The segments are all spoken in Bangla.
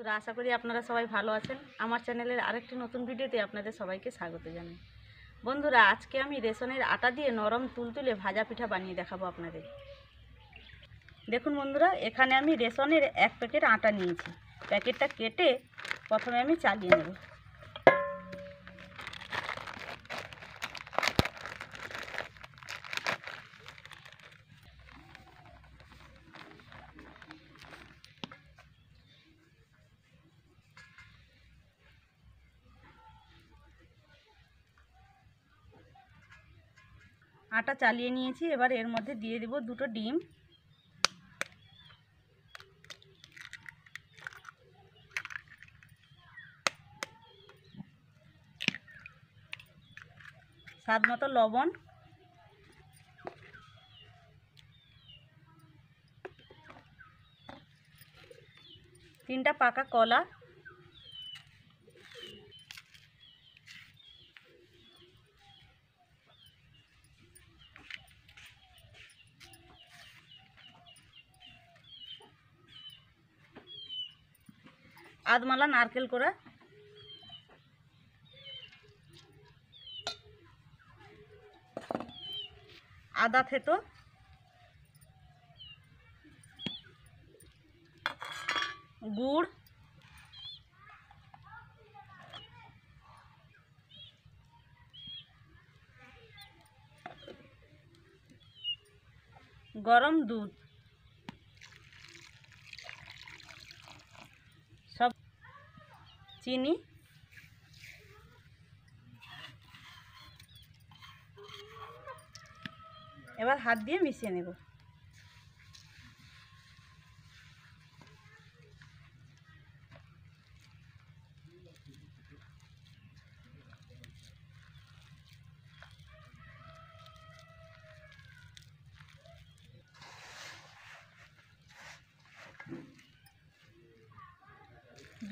বন্ধুরা, আশা করি আপনারা সবাই ভালো আছেন। আমার চ্যানেলের আরেকটি নতুন ভিডিওতে আপনাদের সবাইকে স্বাগত জানাই। বন্ধুরা, আজকে আমি রেশনের আটা দিয়ে নরম তুলতুলে ভাজা পিঠা বানিয়ে দেখাবো আপনাদের। দেখুন বন্ধুরা, এখানে আমি রেশনের 1 প্যাকেট আটা নিয়েছি। প্যাকেটটা কেটে প্রথমে আমি চালিয়ে নেব। আটা চালিয়ে নিয়েছি, এবার এর মধ্যে দিয়ে দেব 2টো ডিম। স্বাদ মতো লবণ, তিনটা পাকা কলা, আধমালা নারকেল কোড়া, আদা থেতো, গুড়, গরম দুধ, সব চিনি, এবার হাত দিয়ে মিশিয়ে নেব।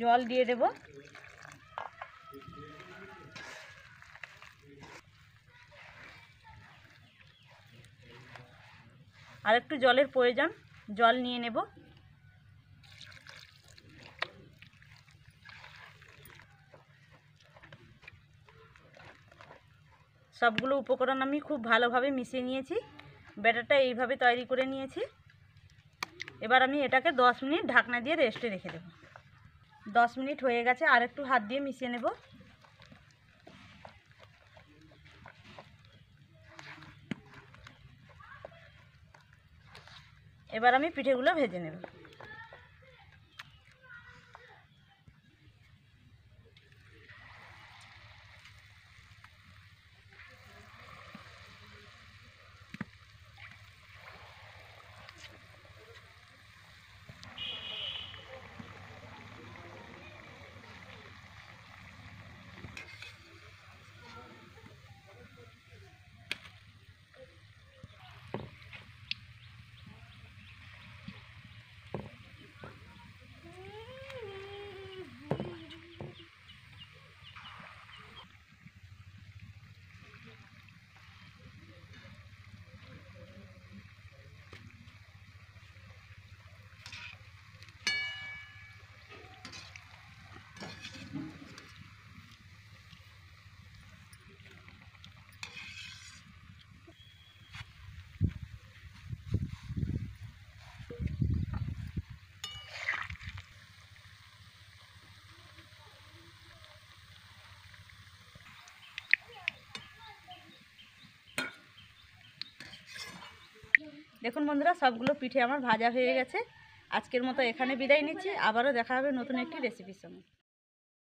জল দিয়ে দেব। আর একটু জলের প্রয়োজন, জল নিয়ে নেব। সবগুলো উপকরণ আমি খুব ভালোভাবে মিশিয়ে নিয়েছি। ব্যাটারটা এইভাবে তৈরি করে নিয়েছি। এবার আমি এটাকে 10 মিনিট ঢাকনা দিয়ে রেস্টে রেখে দেব। 10 মিনিট হয়ে গেছে, আর একটু হাত দিয়ে মিশিয়ে নেব। এবার আমি পিঠেগুলো ভেজে নেব। দেখুন বন্ধুরা, সবগুলো পিঠে আমার ভাজা হয়ে গেছে। আজকের মতো এখানে বিদায় নিচ্ছি। আবারও দেখা হবে নতুন একটি রেসিপির সঙ্গে।